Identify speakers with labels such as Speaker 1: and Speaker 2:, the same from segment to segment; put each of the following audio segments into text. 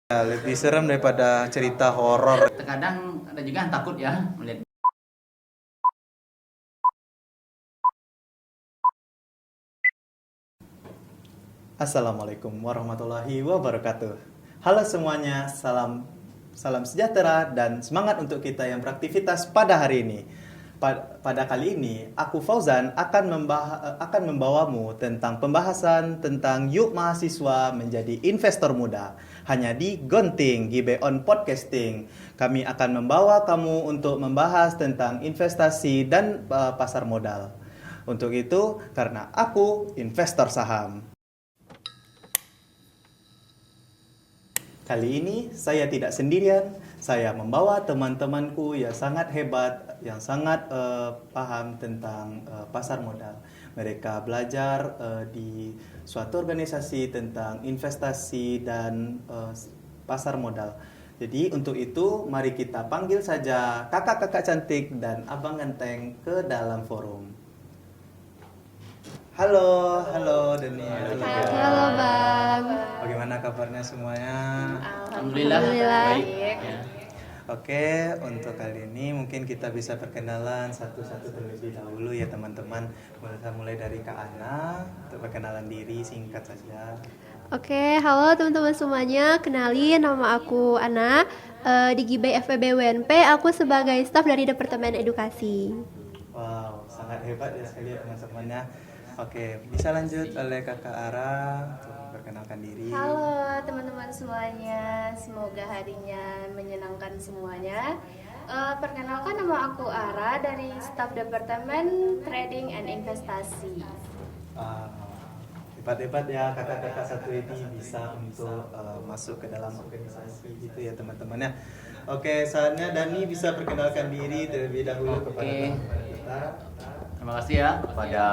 Speaker 1: Lebih serem daripada cerita horor.
Speaker 2: Terkadang ada juga yang takut ya melihat.
Speaker 1: Assalamualaikum warahmatullahi wabarakatuh. Halo semuanya, salam sejahtera dan semangat untuk kita yang beraktivitas pada hari ini. Pada kali ini, aku Fauzan akan membawamu tentang pembahasan tentang yuk mahasiswa menjadi investor muda. Hanya di Gonting, Gibe on Podcasting. Kami akan membawa kamu untuk membahas tentang investasi dan pasar modal. Untuk itu, karena aku investor saham. Kali ini saya tidak sendirian, saya membawa teman-temanku yang sangat hebat, yang sangat paham tentang pasar modal. Mereka belajar di suatu organisasi tentang investasi dan pasar modal. Jadi untuk itu mari kita panggil saja kakak-kakak cantik dan abang ganteng ke dalam forum. Halo Deni.
Speaker 3: Halo Bang.
Speaker 1: Bagaimana kabarnya semuanya?
Speaker 2: Alhamdulillah. Baik. Ya.
Speaker 1: Oke, untuk kali ini mungkin kita bisa perkenalan satu-satu terlebih dahulu ya teman-teman. Mulai dari Kak Ana, untuk perkenalan diri singkat saja.
Speaker 3: Oke, halo teman-teman semuanya. Kenalin, nama aku Ana. Di GIBE FEB UNP, aku sebagai staf dari Departemen Edukasi.
Speaker 1: Wow, sangat hebat ya sekali ya teman-temannya. Oke, bisa lanjut oleh Kakak Ara untuk memperkenalkan diri.
Speaker 4: Halo teman-teman semuanya, semoga harinya menyenangkan semuanya. Perkenalkan, nama aku Ara dari staf Departemen Trading and Investasi.
Speaker 1: Hebat-hebat ya kakak-kakak satu ini bisa untuk masuk ke dalam organisasi gitu ya teman-temannya. Oke, saatnya Dani bisa perkenalkan diri terlebih dahulu kepada teman-teman kita.
Speaker 2: Terima kasih ya kepada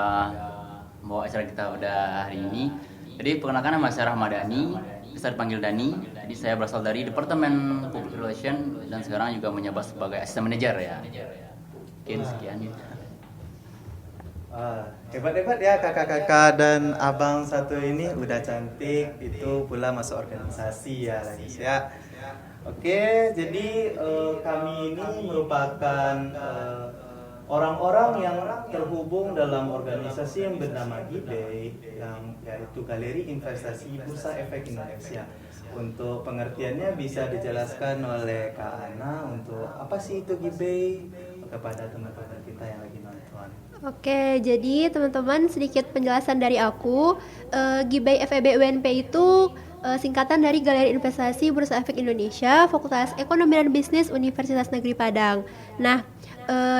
Speaker 2: membawa acara kita pada hari ini. Jadi perkenalkan, nama saya Rahmadani, bisa dipanggil Dani. Jadi saya berasal dari Departemen Public Relation dan sekarang juga menjabat sebagai Assistant Manager ya. Mungkin sekian.
Speaker 1: Hebat-hebat ya kakak-kakak dan abang satu ini udah cantik, itu pula masuk organisasi ya guys ya. Oke, jadi kami ini merupakan orang-orang yang terhubung dalam organisasi yang bernama GIBE, yang yaitu Galeri Investasi Bursa Efek Indonesia. Untuk pengertiannya bisa dijelaskan oleh Kak Ana untuk apa sih itu GIBE kepada teman-teman kita yang lagi nonton.
Speaker 3: Oke, jadi teman-teman sedikit penjelasan dari aku. GIBE FEB UNP itu singkatan dari Galeri Investasi Bursa Efek Indonesia, Fakultas Ekonomi dan Bisnis Universitas Negeri Padang. Nah,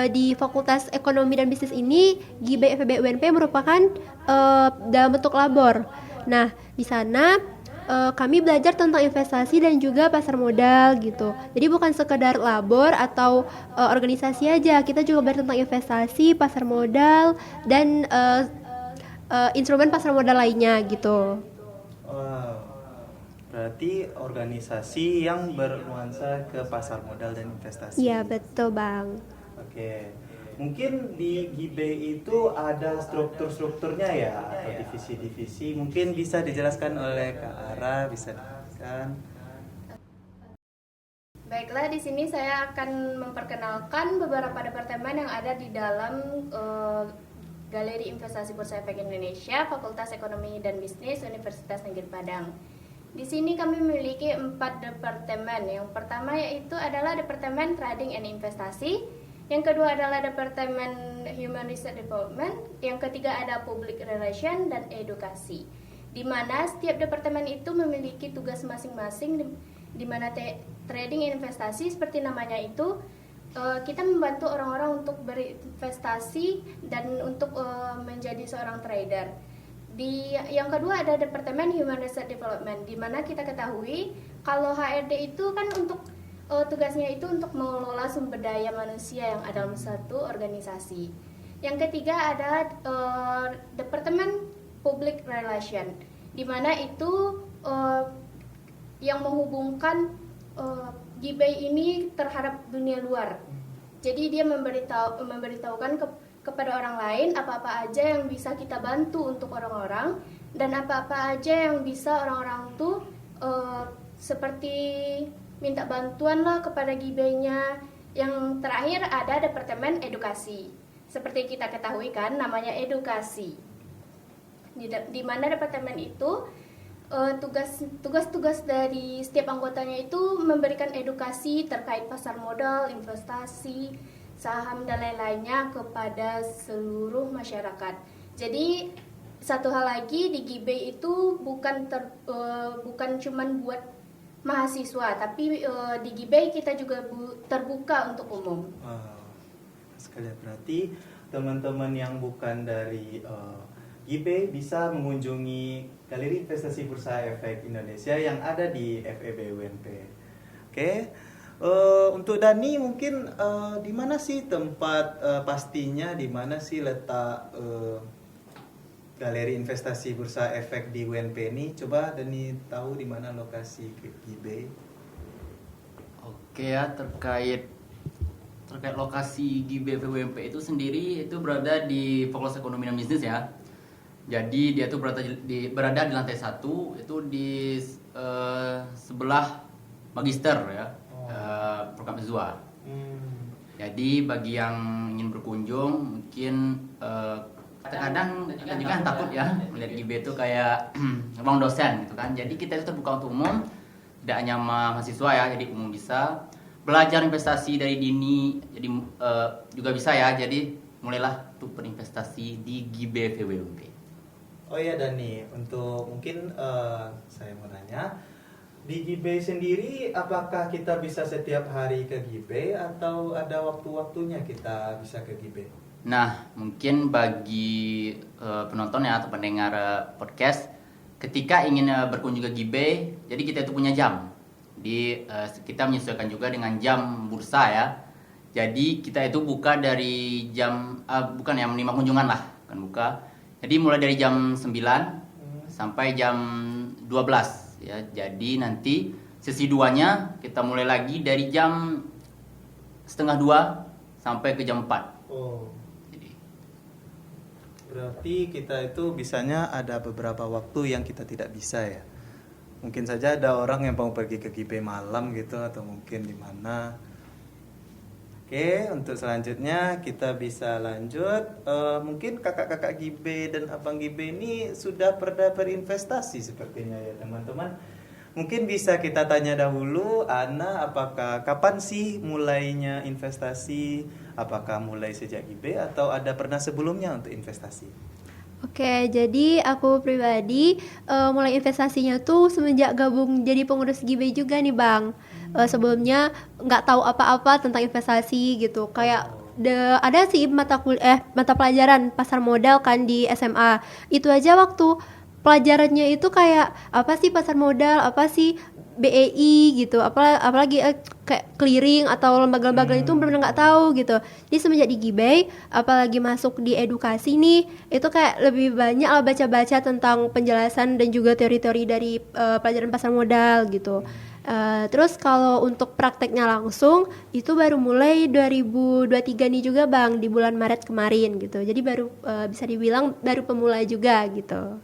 Speaker 3: di Fakultas Ekonomi dan Bisnis ini, GIBE FEB UNP merupakan dalam bentuk labor. Nah, di sana kami belajar tentang investasi dan juga pasar modal gitu. Jadi bukan sekedar labor atau organisasi aja, kita juga belajar tentang investasi, pasar modal dan instrumen pasar modal lainnya gitu.
Speaker 1: Wow. Berarti organisasi yang bernuansa ke pasar modal dan investasi.
Speaker 3: Iya, betul Bang.
Speaker 1: Oke. Mungkin di GIBE itu ada struktur-strukturnya ya atau divisi-divisi. Mungkin bisa dijelaskan oleh Kak Ara, bisa dijelaskan.
Speaker 4: Baiklah, di sini saya akan memperkenalkan beberapa departemen yang ada di dalam Galeri Investasi Bursa Efek Indonesia, Fakultas Ekonomi dan Bisnis Universitas Negeri Padang. Di sini kami memiliki 4 departemen. Yang pertama yaitu adalah Departemen Trading and Investasi, yang kedua adalah Departemen Human Resource Development, yang ketiga ada Public Relation dan Edukasi. Di mana setiap departemen itu memiliki tugas masing-masing, di mana trading and investasi seperti namanya itu kita membantu orang-orang untuk berinvestasi dan untuk menjadi seorang trader. Yang kedua ada Departemen Human Resource Development, di mana kita ketahui kalau HRD itu kan untuk tugasnya itu untuk mengelola sumber daya manusia yang ada dalam satu organisasi. Yang ketiga ada Departemen Public Relation, di mana itu yang menghubungkan GIBE ini terhadap dunia luar. Jadi dia memberitahukan kepada orang lain apa-apa aja yang bisa kita bantu untuk orang-orang dan apa-apa aja yang bisa orang-orang tuh seperti minta bantuan lah kepada gibainya. Yang terakhir ada Departemen Edukasi. Seperti kita ketahui kan, namanya edukasi. Di mana departemen itu tugas-tugas dari setiap anggotanya itu memberikan edukasi terkait pasar modal, investasi, saham dan lain-lainnya kepada seluruh masyarakat. Jadi satu hal lagi di Gibay itu bukan cuman buat mahasiswa, tapi di Gibay kita juga terbuka untuk umum.
Speaker 1: Sekalian berarti teman-teman yang bukan dari Gibay bisa mengunjungi Galeri Investasi Bursa Efek Indonesia yang ada di FEB UNP. Oke. Untuk Dani mungkin di mana sih tempat pastinya, di mana sih letak Galeri Investasi Bursa Efek di UNP ini? Coba Dani tahu di mana lokasi Gibay?
Speaker 2: Oke ya, terkait lokasi Gibay UNP itu sendiri itu berada di Fakultas Ekonomi dan Bisnis ya. Jadi dia tuh berada di lantai 1 itu di sebelah magister ya, program Zua. Jadi bagi yang ingin berkunjung mungkin kadang-kadang kita juga takut ya melihat Gibay itu kayak ruang dosen gitu kan. Jadi kita itu terbuka untuk umum, tidak hanya mahasiswa ya, jadi umum bisa belajar investasi dari dini. Jadi juga bisa ya. Jadi mulailah untuk berinvestasi di Gibay UNP.
Speaker 1: Oh ya Dani, untuk mungkin saya mau nanya, di Gibay sendiri apakah kita bisa setiap hari ke Gibay atau ada waktu-waktunya kita bisa ke Gibay?
Speaker 2: Nah, mungkin bagi penonton ya atau pendengar podcast, ketika ingin berkunjung ke Gibay, jadi kita itu punya jam. Jadi kita menyesuaikan juga dengan jam bursa ya. Jadi kita itu buka dari jam bukan ya, menerima kunjungan lah, kan buka. Jadi mulai dari jam 9 sampai jam 12 ya. Jadi nanti sesi 2-nya kita mulai lagi dari jam 1:30 sampai ke jam 4.
Speaker 1: Oh. Berarti kita itu bisanya ada beberapa waktu yang kita tidak bisa ya. Mungkin saja ada orang yang mau pergi ke Gibay malam gitu atau mungkin di mana. Oke, untuk selanjutnya kita bisa lanjut. Mungkin kakak-kakak Gibay dan abang Gibay ini sudah pernah berinvestasi sepertinya ya teman-teman. Mungkin bisa kita tanya dahulu, Ana, apakah kapan sih mulainya investasi? Apakah mulai sejak Gibay atau ada pernah sebelumnya untuk investasi?
Speaker 3: Oke, jadi aku pribadi mulai investasinya tuh semenjak gabung jadi pengurus Gibay juga nih Bang. Sebelumnya nggak tahu apa-apa tentang investasi gitu. Kayak ada sih mata pelajaran pasar modal kan di SMA. Itu aja waktu pelajarannya itu kayak apa sih pasar modal, apa sih BEI gitu, apalagi kayak clearing atau lembaga-lembaga itu benar-benar nggak tahu gitu. Jadi semenjak di Gibay, apalagi masuk di edukasi nih, itu kayak lebih banyak lah baca-baca tentang penjelasan dan juga teori-teori dari pelajaran pasar modal gitu. Terus kalau untuk prakteknya langsung itu baru mulai 2023 nih juga Bang, di bulan Maret kemarin gitu. Jadi baru bisa dibilang baru pemula juga gitu.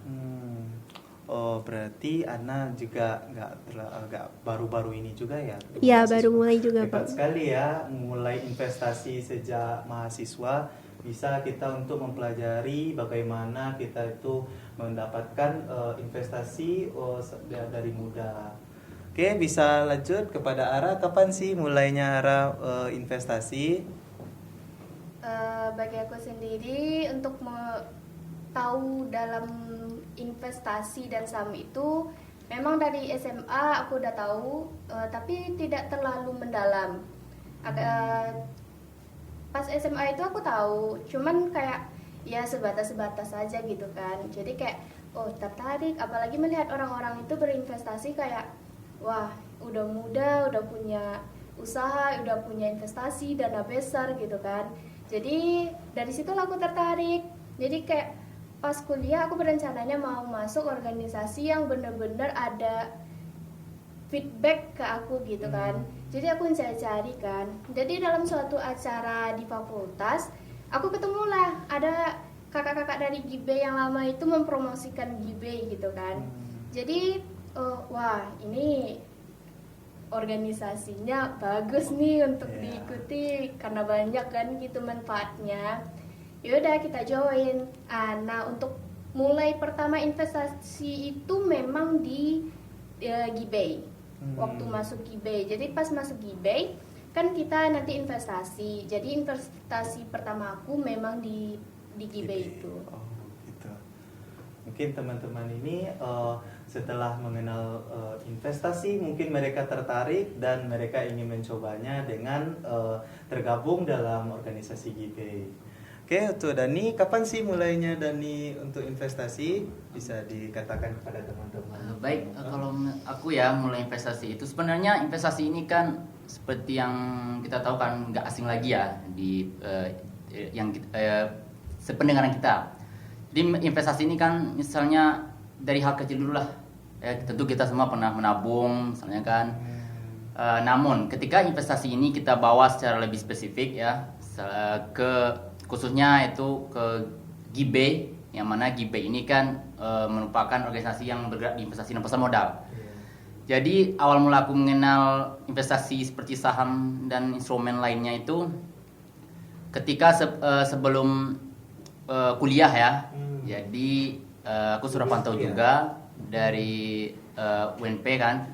Speaker 1: Oh, berarti Ana juga nggak baru-baru ini juga ya?
Speaker 3: Iya, baru mulai juga
Speaker 1: Hebat
Speaker 3: Bang.
Speaker 1: sekali ya, mulai investasi sejak mahasiswa. Bisa kita untuk mempelajari bagaimana kita itu mendapatkan investasi dari muda. Oke, bisa lanjut kepada Ara. Kapan sih mulainya Ara investasi?
Speaker 4: Bagi aku sendiri untuk tahu dalam investasi dan saham itu memang dari SMA aku udah tahu, tapi tidak terlalu mendalam. Pas SMA itu aku tahu, cuman kayak ya sebatas aja gitu kan. Jadi kayak tertarik, apalagi melihat orang-orang itu berinvestasi kayak wah udah muda, udah punya usaha, udah punya investasi, dana besar gitu kan. Jadi dari situ aku tertarik. Jadi kayak pas kuliah aku berencananya mau masuk organisasi yang benar-benar ada feedback ke aku gitu kan. Jadi aku mencari-cari kan. Jadi dalam suatu acara di fakultas, aku ketemulah ada kakak-kakak dari Gibay yang lama itu mempromosikan Gibay gitu kan. Jadi wah ini organisasinya bagus nih untuk
Speaker 1: Iya.
Speaker 4: diikuti karena banyak kan gitu manfaatnya. Yaudah kita join. Nah untuk mulai pertama investasi itu memang di Gibay. Waktu masuk Gibay. Jadi pas masuk Gibay kan kita nanti investasi. Jadi investasi pertama aku memang di Gibay itu.
Speaker 1: Oh, gitu. Mungkin teman-teman ini setelah mengenal investasi, mungkin mereka tertarik dan mereka ingin mencobanya dengan tergabung dalam organisasi Gibay. Oke, untuk Dani, kapan sih mulainya Dani untuk investasi? Bisa dikatakan kepada teman-teman.
Speaker 2: Baik, kalau aku ya mulai investasi itu sebenarnya investasi ini kan seperti yang kita tahu kan nggak asing lagi ya di sependengaran kita. Jadi investasi ini kan misalnya dari hal kecil dulu lah. Ya, tentu kita semua pernah menabung, misalnya kan. Namun ketika investasi ini kita bawa secara lebih spesifik ya khususnya itu ke Gibay, yang mana Gibay ini kan merupakan organisasi yang bergerak di investasi dan pasar modal. Jadi awal mula aku mengenal investasi seperti saham dan instrumen lainnya itu ketika sebelum kuliah ya. Jadi aku sudah pantau juga dari UNP kan.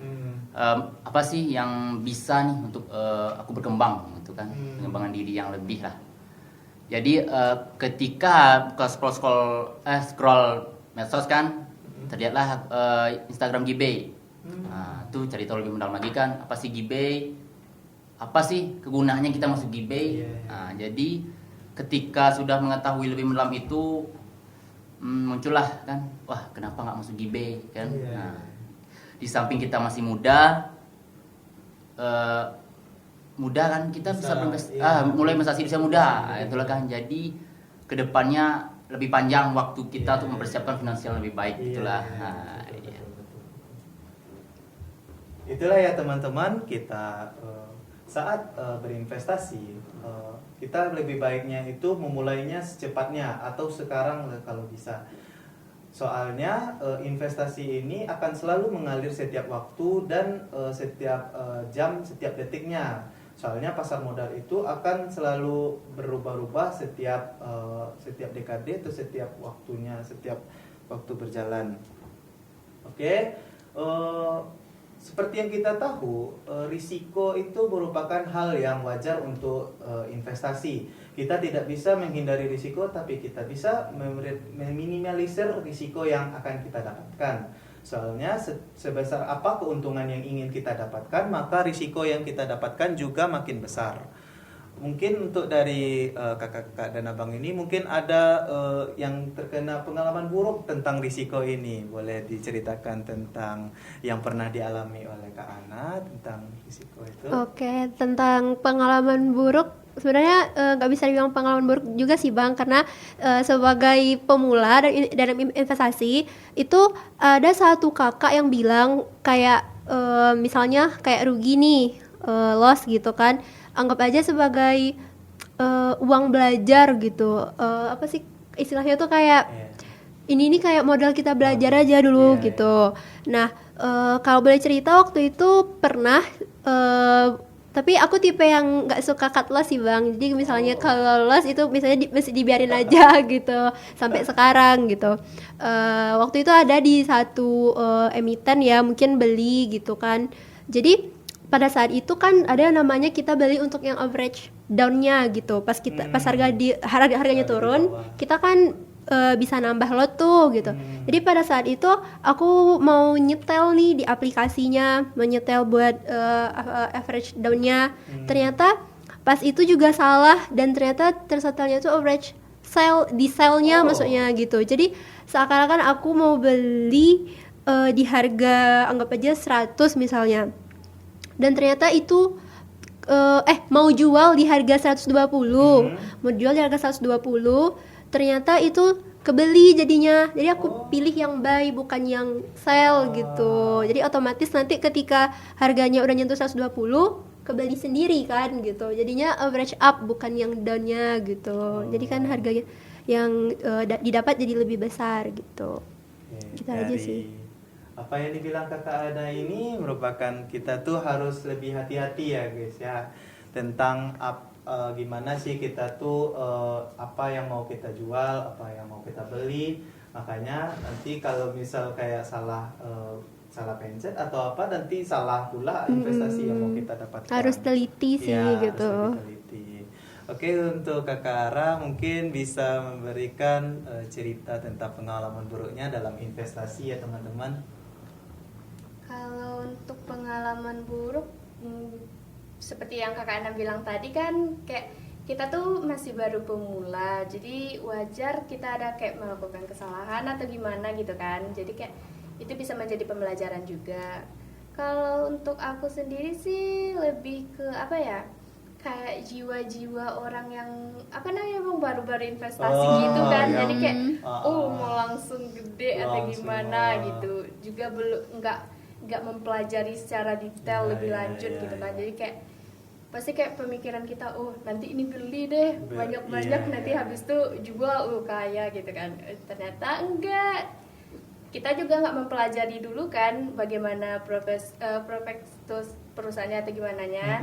Speaker 2: Apa sih yang bisa nih untuk aku berkembang gitu kan, pengembangan diri yang lebih lah. Jadi ketika scroll medsos kan, terlihatlah Instagram Gibay. Nah, tuh cari tahu lebih mendalam lagi kan, apa sih Gibay? Apa sih kegunaannya kita masuk Gibay? Nah, jadi ketika sudah mengetahui lebih mendalam itu muncullah kan, wah kenapa nggak masuk Gibay kan? Nah, di samping kita masih muda kan kita bisa mulai investasi usia muda, itulah kan. Jadi kedepannya lebih panjang waktu kita untuk mempersiapkan finansial lebih baik, itulah.
Speaker 1: Itulah ya teman-teman, kita saat berinvestasi kita lebih baiknya itu memulainya secepatnya atau sekarang kalau bisa. Soalnya investasi ini akan selalu mengalir setiap waktu dan setiap jam, setiap detiknya. Soalnya pasar modal itu akan selalu berubah-ubah setiap dekade atau setiap waktunya, setiap waktu berjalan. Oke. Seperti yang kita tahu, risiko itu merupakan hal yang wajar untuk investasi. Kita tidak bisa menghindari risiko, tapi kita bisa meminimalisir risiko yang akan kita dapatkan. Soalnya sebesar apa keuntungan yang ingin kita dapatkan, maka risiko yang kita dapatkan juga makin besar. Mungkin untuk dari kakak-kakak dan abang ini mungkin ada yang terkena pengalaman buruk tentang risiko ini. Boleh diceritakan tentang yang pernah dialami oleh Kak Ana tentang risiko itu?
Speaker 3: Oke, tentang pengalaman buruk sebenarnya nggak bisa dibilang pengalaman buruk juga sih Bang, karena sebagai pemula dalam investasi itu ada satu kakak yang bilang kayak misalnya kayak rugi nih, loss gitu kan, anggap aja sebagai uang belajar gitu. Apa sih istilahnya tuh kayak ini kayak modal kita belajar aja dulu gitu. Nah kalau boleh cerita waktu itu pernah tapi aku tipe yang nggak suka cut loss sih Bang. Jadi misalnya kalau loss itu misalnya mesti dibiarin aja gitu sampai sekarang gitu. Waktu itu ada di satu emiten ya, mungkin beli gitu kan. Jadi pada saat itu kan ada yang namanya kita beli untuk yang average down-nya gitu. Pas harganya turun, kita kan bisa nambah lot tuh gitu. Jadi pada saat itu aku mau nyetel nih di aplikasinya, menyetel buat average down-nya. Ternyata pas itu juga salah dan ternyata tersetelnya tuh average sell-nya maksudnya gitu. Jadi seakan-akan aku mau beli di harga anggap aja 100 misalnya. Dan ternyata itu mau jual di harga 120. Mau jual di harga 120. Ternyata itu kebeli jadinya. Jadi aku pilih yang buy bukan yang sell gitu. Jadi otomatis nanti ketika harganya udah nyentuh 120, kebeli sendiri kan gitu. Jadinya average up bukan yang down-nya gitu. Jadi kan harganya yang didapat jadi lebih besar gitu. Gitu aja sih.
Speaker 1: apa yang dibilang kakak Ada ini merupakan kita tuh harus lebih hati-hati ya guys ya, tentang gimana sih kita tuh apa yang mau kita jual, apa yang mau kita beli. Makanya nanti kalau misal kayak salah pencet atau apa, nanti salah pula investasi yang mau kita dapatkan.
Speaker 3: Harus teliti sih
Speaker 1: Ya,
Speaker 3: gitu.
Speaker 1: harus lebih teliti. Oke, untuk kakak Ara mungkin bisa memberikan cerita tentang pengalaman buruknya dalam investasi ya teman-teman.
Speaker 4: Kalau untuk pengalaman buruk, seperti yang kakak Ana bilang tadi kan, kayak kita tuh masih baru pemula, jadi wajar kita ada kayak melakukan kesalahan atau gimana gitu kan. Jadi kayak itu bisa menjadi pembelajaran juga. Kalau untuk aku sendiri sih lebih ke apa ya, kayak jiwa-jiwa orang yang apa namanya bang, baru-baru investasi gitu kan.
Speaker 1: yang-
Speaker 4: Jadi kayak
Speaker 1: Ah,
Speaker 4: mau langsung gede atau
Speaker 1: langsung,
Speaker 4: gimana gitu. Juga belum nggak mempelajari secara detail
Speaker 1: Ya,
Speaker 4: lebih
Speaker 1: ya,
Speaker 4: lanjut
Speaker 1: ya,
Speaker 4: gitu kan.
Speaker 1: ya.
Speaker 4: Jadi kayak pasti kayak pemikiran kita, nanti ini beli deh banyak-banyak,
Speaker 1: Iya,
Speaker 4: nanti
Speaker 1: iya.
Speaker 4: habis itu jual kaya gitu kan. Ternyata enggak, kita juga nggak mempelajari dulu kan bagaimana prospektus perusahaannya atau gimana nya.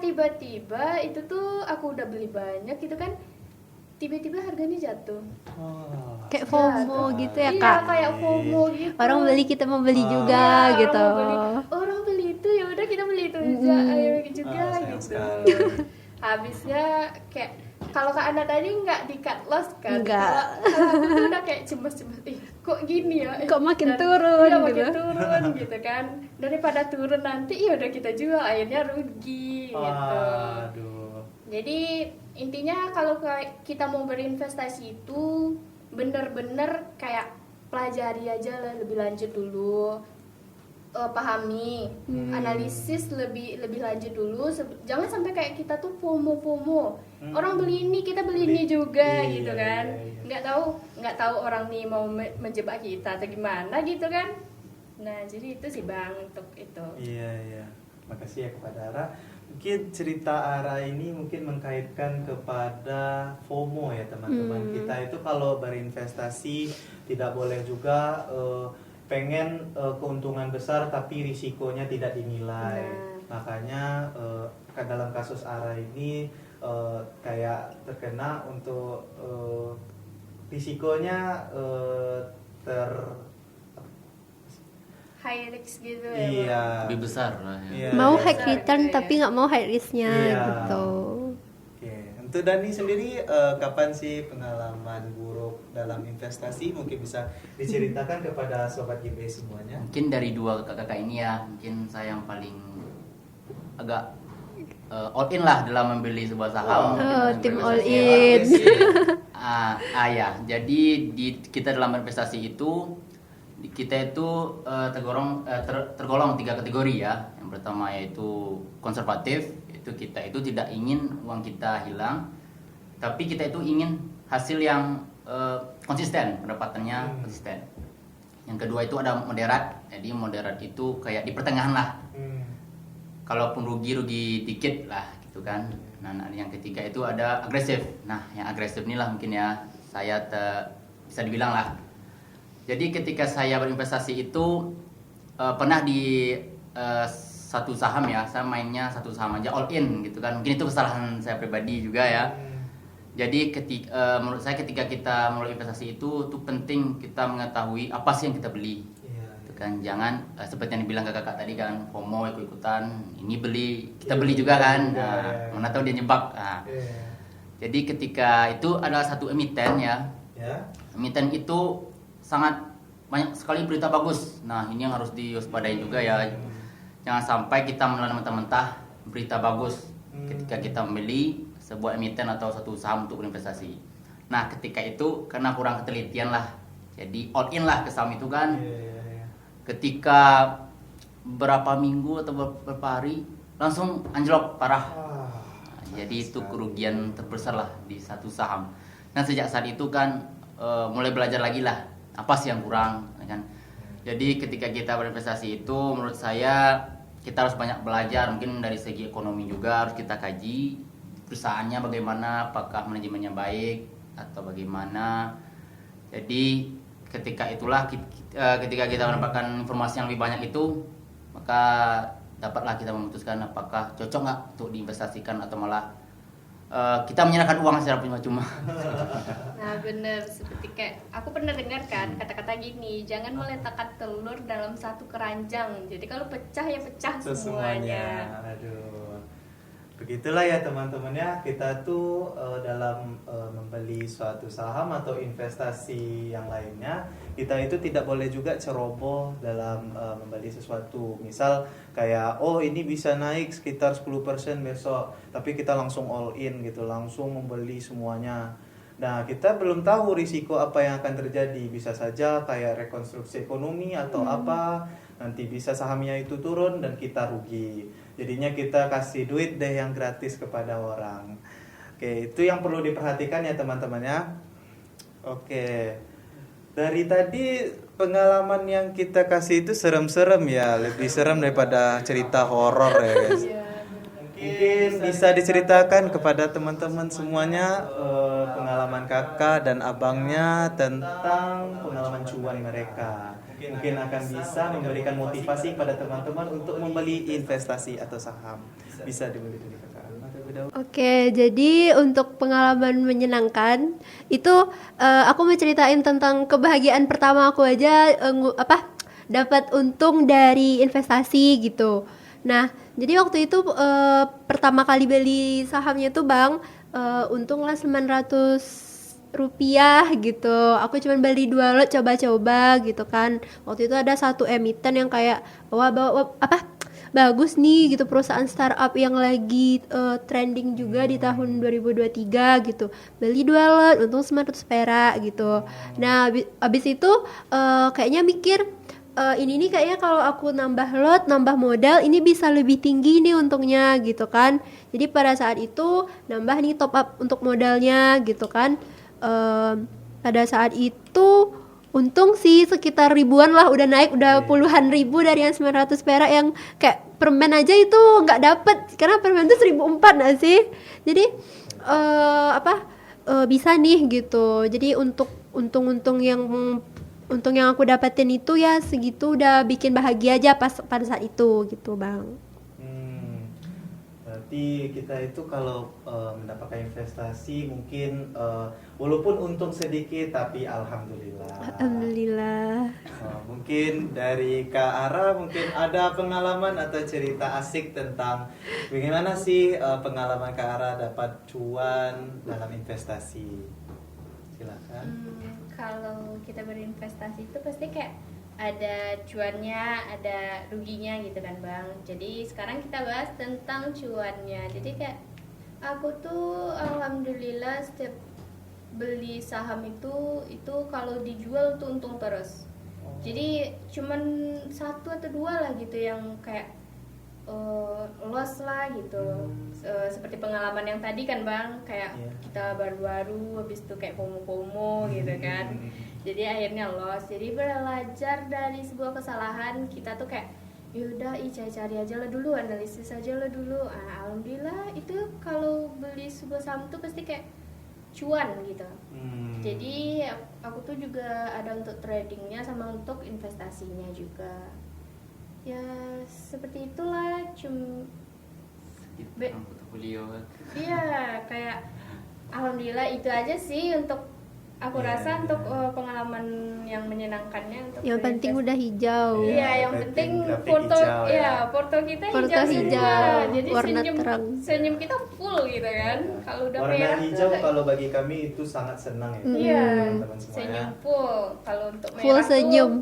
Speaker 4: Tiba-tiba itu tuh aku udah beli banyak gitu kan, tiba-tiba harganya jatuh.
Speaker 3: Kayak FOMO gitu ya
Speaker 4: Iya,
Speaker 3: kak.
Speaker 4: kayak FOMO gitu.
Speaker 3: Orang beli kita mau beli juga
Speaker 4: Iya,
Speaker 3: gitu.
Speaker 4: orang beli itu ya udah kita beli itu aja, ayo juga
Speaker 1: sayang
Speaker 4: gitu.
Speaker 1: sekali.
Speaker 4: Habisnya kayak kalau Kak Ana tadi nggak di cut loss kan?
Speaker 3: Nggak.
Speaker 4: Kalau aku tuh udah kayak cemas-cemas, kok gini ya?
Speaker 3: Kok makin turun
Speaker 4: iya,
Speaker 3: gitu.
Speaker 4: makin turun gitu kan. Daripada turun nanti ya udah kita jual, akhirnya rugi gitu.
Speaker 1: Aduh.
Speaker 4: Jadi intinya kalau kita mau berinvestasi itu bener-bener kayak pelajari aja lah lebih lanjut dulu, pahami, analisis lebih lanjut dulu. Jangan sampai kayak kita tuh FOMO. Orang beli ini kita beli ini juga
Speaker 1: Iya,
Speaker 4: gitu kan.
Speaker 1: iya.
Speaker 4: Nggak tahu orang nih mau menjebak kita atau gimana gitu kan. Nah jadi itu sih bang untuk itu.
Speaker 1: Iya. Makasih ya kepada Ara. Mungkin cerita Ara ini mungkin mengkaitkan kepada FOMO ya teman-teman. Kita itu kalau berinvestasi tidak boleh juga pengen keuntungan besar tapi risikonya tidak dinilai. Makanya dalam kasus Ara ini kayak terkena untuk risikonya
Speaker 4: High risk gitu ya.
Speaker 1: iya
Speaker 2: Lebih besar lah ya.
Speaker 1: Iya,
Speaker 3: Mau
Speaker 1: iya.
Speaker 3: high return
Speaker 4: Iya.
Speaker 3: tapi nggak mau high risknya
Speaker 1: Iya.
Speaker 3: gitu.
Speaker 1: Oke, untuk Dani sendiri kapan sih pengalaman buruk dalam investasi? Mungkin bisa diceritakan kepada sobat GB semuanya.
Speaker 2: Mungkin dari dua kakak ini ya, mungkin saya yang paling agak all in lah dalam membeli sebuah saham.
Speaker 3: Oh, tim all
Speaker 2: Berinvestasi.
Speaker 3: in.
Speaker 2: Ya, jadi kita dalam investasi itu kita itu tergolong 3 kategori ya. Yang pertama yaitu konservatif, itu kita itu tidak ingin uang kita hilang, tapi kita itu ingin hasil yang konsisten, pendapatannya konsisten. Yang kedua itu ada moderat, jadi moderat itu kayak di pertengahan lah. Kalaupun rugi dikit lah gitu kan. Nah yang ketiga itu ada agresif. Nah yang agresif inilah mungkin ya saya bisa dibilang lah. Jadi ketika saya berinvestasi itu pernah di satu saham ya, saya mainnya satu saham aja all in gitu kan. Mungkin itu kesalahan saya pribadi juga ya. Jadi menurut saya ketika kita mulai investasi itu penting kita mengetahui apa sih yang kita beli. Gitu kan. Jangan seperti yang dibilang kakak tadi kan, FOMO ikut-ikutan, ini beli, kita beli juga kan. Nah, mana tahu dia nyebak. Nah, jadi ketika itu ada satu emiten ya. Emiten itu sangat banyak sekali berita bagus. Nah, ini yang harus diwaspadai juga ya. Jangan sampai kita menelan mentah-mentah berita bagus ketika kita membeli sebuah emiten atau satu saham untuk berinvestasi. Nah, ketika itu karena kurang ketelitian lah. Jadi all in lah ke saham itu kan. Ketika beberapa minggu atau beberapa hari langsung anjlok parah. Jadi itu kerugian terbesar lah di satu saham. Dan sejak saat itu kan mulai belajar lagi lah apa sih yang kurang kan. Jadi ketika kita berinvestasi itu menurut saya kita harus banyak belajar, mungkin dari segi ekonomi juga harus kita kaji perusahaannya bagaimana, apakah manajemennya baik atau bagaimana. Jadi ketika kita mendapatkan informasi yang lebih banyak itu, maka dapatlah kita memutuskan apakah cocok nggak untuk diinvestasikan atau malah kita menyerahkan uang secara cuma-cuma.
Speaker 4: Nah bener, seperti kayak aku pernah dengar kan kata-kata gini, jangan meletakkan telur dalam satu keranjang, jadi kalau pecah ya pecah semuanya.
Speaker 1: Aduh. Begitulah ya teman-teman ya, kita tuh dalam membeli suatu saham atau investasi yang lainnya, kita itu tidak boleh juga ceroboh dalam membeli sesuatu. Misal kayak ini bisa naik sekitar 10% besok, tapi kita langsung all in gitu, langsung membeli semuanya. Nah, kita belum tahu risiko apa yang akan terjadi. Bisa saja kayak rekonstruksi ekonomi atau apa, nanti bisa sahamnya itu turun dan kita rugi. Jadinya kita kasih duit deh yang gratis kepada orang. Oke, itu yang perlu diperhatikan ya teman-teman ya. Oke. Dari tadi pengalaman yang kita kasih itu serem-serem ya, lebih serem daripada cerita horor ya guys. Mungkin bisa diceritakan kepada teman-teman semuanya pengalaman kakak dan abangnya tentang pengalaman cuan mereka. Mungkin akan bisa memberikan motivasi kepada teman-teman untuk membeli investasi atau saham. Bisa dibeli dari kakak.
Speaker 3: Oke, jadi untuk pengalaman menyenangkan itu aku mau ceritain tentang kebahagiaan pertama aku aja dapat untung dari investasi gitu. Nah, jadi waktu itu pertama kali beli sahamnya tuh Bang, untunglah 900 rupiah gitu. Aku cuma beli 2 lot coba-coba gitu kan. Waktu itu ada satu emiten yang kayak bagus nih gitu, perusahaan startup yang lagi trending juga di tahun 2023 gitu. Beli 2 lot untung 900 perak gitu. Nah, abis itu kayaknya mikir ini nih kayaknya kalau aku nambah lot, nambah modal ini bisa lebih tinggi nih untungnya gitu kan. Jadi pada saat itu nambah nih top up untuk modalnya gitu kan. Pada saat itu untung sih sekitar ribuan lah, udah naik udah puluhan ribu dari yang 900 perak yang kayak permen aja itu nggak dapet karena permen itu 1.400 nggak sih. Jadi bisa nih gitu. Jadi untuk untung yang aku dapetin itu ya segitu udah bikin bahagia aja pada saat itu gitu Bang.
Speaker 1: Berarti kita itu kalau mendapatkan investasi mungkin walaupun untung sedikit tapi alhamdulillah.
Speaker 3: Alhamdulillah.
Speaker 1: Mungkin dari Kak Ara mungkin ada pengalaman atau cerita asik tentang bagaimana sih pengalaman Kak Ara dapat cuan dalam investasi. Silakan.
Speaker 4: Kalau kita berinvestasi itu pasti kayak ada cuannya, ada ruginya gitu kan Bang. Jadi sekarang kita bahas tentang cuannya. Jadi kayak aku tuh alhamdulillah setiap beli saham itu kalau dijual tuh untung terus. Jadi cuman 1 atau 2 lah gitu yang kayak loss lah gitu. Seperti pengalaman yang tadi kan Bang, kayak kita baru-baru habis itu kayak FOMO gitu kan. Jadi akhirnya loss. Jadi belajar dari sebuah kesalahan, kita tuh kayak yaudah cari aja lah dulu, analisis aja lah dulu. Alhamdulillah itu kalau beli sebuah saham tuh pasti kayak cuan gitu. Jadi aku tuh juga ada untuk tradingnya sama untuk investasinya juga. Ya seperti itulah,
Speaker 2: portfolio.
Speaker 4: Iya, kayak alhamdulillah itu aja sih untuk aku rasa untuk pengalaman yang menyenangkannya untuk
Speaker 3: Yang penting udah hijau.
Speaker 4: Iya, yang penting foto foto kita
Speaker 3: Foto hijau,
Speaker 4: Jadi
Speaker 3: warna
Speaker 4: senyum
Speaker 3: terang.
Speaker 4: senyum kita full gitu kan. Kalau udah
Speaker 1: Warna
Speaker 4: merah
Speaker 1: hijau
Speaker 4: tuh,
Speaker 1: kalau bagi kami itu sangat senang ya.
Speaker 4: iya,
Speaker 1: teman-teman semuanya.
Speaker 4: senyum full. Kalau untuk merah
Speaker 3: Full senyum.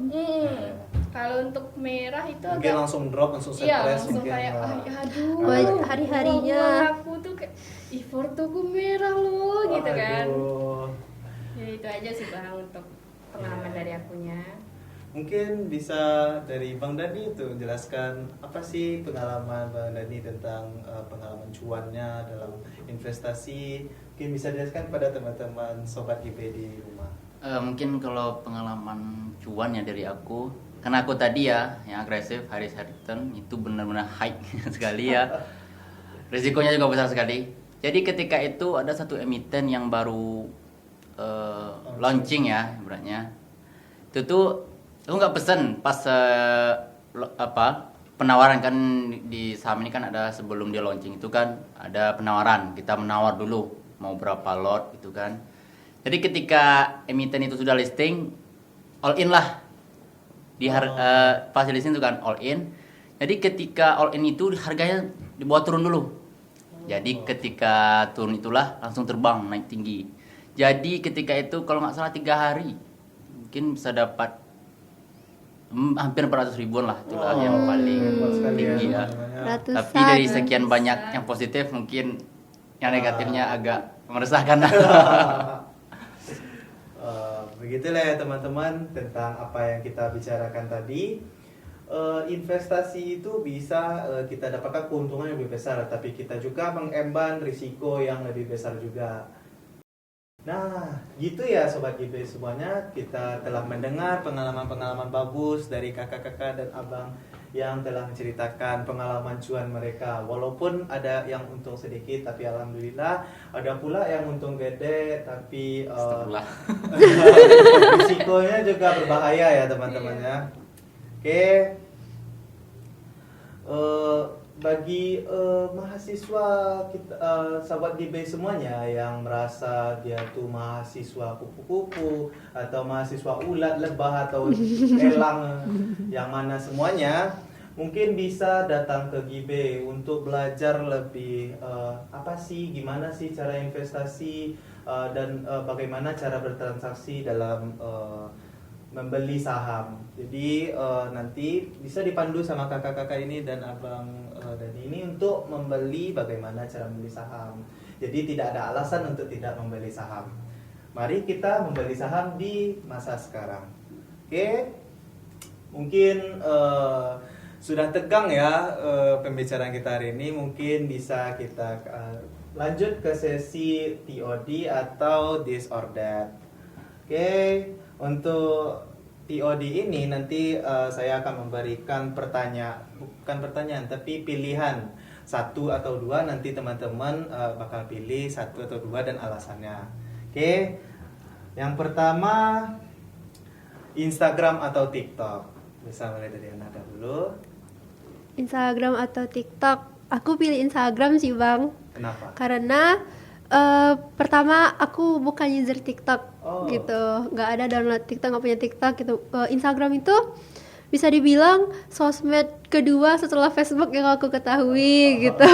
Speaker 4: Kalau untuk merah itu
Speaker 1: Mungkin langsung drop, langsung
Speaker 4: iya,
Speaker 1: stress
Speaker 4: langsung
Speaker 1: mungkin.
Speaker 4: kayak aduh.
Speaker 3: Hari-harinya.
Speaker 4: Aku tuh kayak fotoku merah loh gitu kan.
Speaker 1: Aduh.
Speaker 4: Ya itu aja sih Bang untuk pengalaman dari akunya.
Speaker 1: Mungkin bisa dari Bang Dani itu jelaskan apa sih pengalaman Bang Dani tentang pengalaman cuannya dalam investasi. Mungkin bisa jelaskan pada teman-teman sobat IP di rumah.
Speaker 2: Mungkin kalau pengalaman cuannya dari aku, karena aku tadi ya yang agresif, Harris Harrington itu benar-benar high sekali ya. Risikonya juga besar sekali. Jadi ketika itu ada satu emiten yang baru launching ya ibaratnya. Itu tuh aku nggak pesen pas penawaran kan di saham ini kan ada sebelum dia launching itu kan ada penawaran, kita menawar dulu mau berapa lot gitu kan. Jadi ketika emiten itu sudah listing, all in lah di pas listing itu kan all in. Jadi ketika all in itu harganya dibawa turun dulu. Jadi ketika turun itulah langsung terbang naik tinggi. Jadi ketika itu kalau nggak salah 3 hari mungkin bisa dapat hampir 400 ribuan lah, itulah yang paling
Speaker 1: Hebat sekali
Speaker 2: tinggi ya.
Speaker 1: namanya.
Speaker 3: Ratusan.
Speaker 2: Tapi dari sekian banyak yang positif mungkin yang negatifnya agak meresahkan.
Speaker 1: Begitulah ya teman-teman tentang apa yang kita bicarakan tadi. Investasi itu bisa kita dapatkan keuntungan yang lebih besar, tapi kita juga mengemban risiko yang lebih besar juga. Nah, gitu ya Sobat GB semuanya, kita telah mendengar pengalaman-pengalaman bagus dari kakak-kakak dan abang yang telah menceritakan pengalaman cuan mereka. Walaupun ada yang untung sedikit, tapi alhamdulillah ada pula yang untung gede, tapi
Speaker 2: Astagfirullah.
Speaker 1: risikonya juga berbahaya ya teman-teman ya. Oke. Bagi mahasiswa kita, sahabat DB semuanya yang merasa dia tuh mahasiswa kupu-kupu atau mahasiswa ulat lebah atau elang yang mana semuanya, mungkin bisa datang ke GB untuk belajar lebih gimana sih cara investasi dan bagaimana cara bertransaksi dalam membeli saham. Jadi nanti bisa dipandu sama kakak-kakak ini dan abang Dani ini untuk membeli bagaimana cara membeli saham. Jadi tidak ada alasan untuk tidak membeli saham. Mari kita membeli saham di masa sekarang. Oke, mungkin sudah tegang ya pembicaraan kita hari ini. Mungkin bisa kita lanjut ke sesi TOD atau this or that. Oke. Untuk TOD ini nanti saya akan memberikan bukan pertanyaan tapi pilihan 1 atau 2, nanti teman-teman bakal pilih 1 atau 2 dan alasannya. Oke. Yang pertama, Instagram atau TikTok. Bisa mulai dari Nada dulu.
Speaker 3: Instagram atau TikTok? Aku pilih Instagram sih Bang.
Speaker 1: Kenapa?
Speaker 3: Karena pertama aku bukan user TikTok gitu, nggak ada download TikTok, nggak punya TikTok gitu. Instagram itu bisa dibilang sosmed kedua setelah Facebook yang aku ketahui gitu.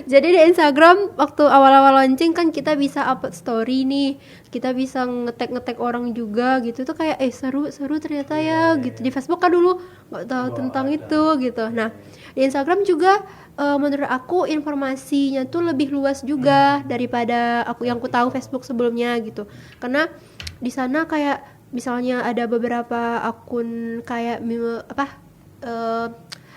Speaker 3: Jadi di Instagram waktu awal-awal launching kan kita bisa upload story nih, kita bisa ngetek orang juga gitu. Tuh kayak seru ternyata ya gitu. Di Facebook kan dulu nggak tahu tentang itu gitu. Nah di Instagram juga menurut aku informasinya tuh lebih luas juga daripada aku tahu Facebook sebelumnya gitu. Karena di sana kayak misalnya ada beberapa akun kayak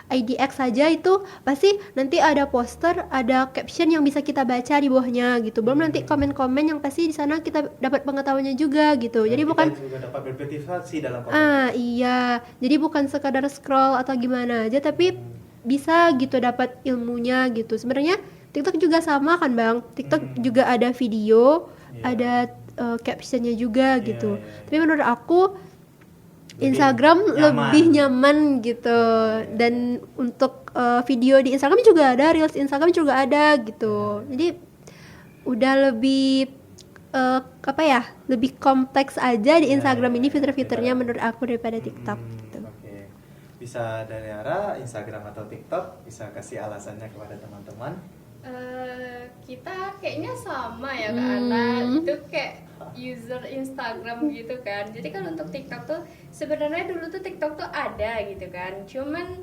Speaker 3: IDX saja itu pasti nanti ada poster, ada caption yang bisa kita baca di bawahnya gitu. Belum nanti komen-komen yang pasti di sana kita dapat pengetahuannya juga gitu. Jadi
Speaker 1: kita
Speaker 3: bukan
Speaker 1: juga dapat berpartisipasi dalam
Speaker 3: iya. Jadi bukan sekadar scroll atau gimana aja, tapi bisa gitu dapat ilmunya gitu. Sebenarnya TikTok juga sama kan Bang. TikTok juga ada video, ada captionnya juga gitu. Tapi menurut aku Instagram lebih nyaman gitu. Dan untuk video di Instagram juga ada, Reels Instagram juga ada gitu. Jadi udah lebih lebih kompleks aja di Instagram ini fitur-fiturnya menurut aku daripada TikTok gitu.
Speaker 1: Oke. Bisa dari arah Instagram atau TikTok, bisa kasih alasannya kepada teman-teman.
Speaker 4: Kita kayaknya sama ya Kak Ana, itu kayak user Instagram gitu kan. Jadi kan untuk TikTok tuh sebenarnya dulu tuh TikTok tuh ada gitu kan. Cuman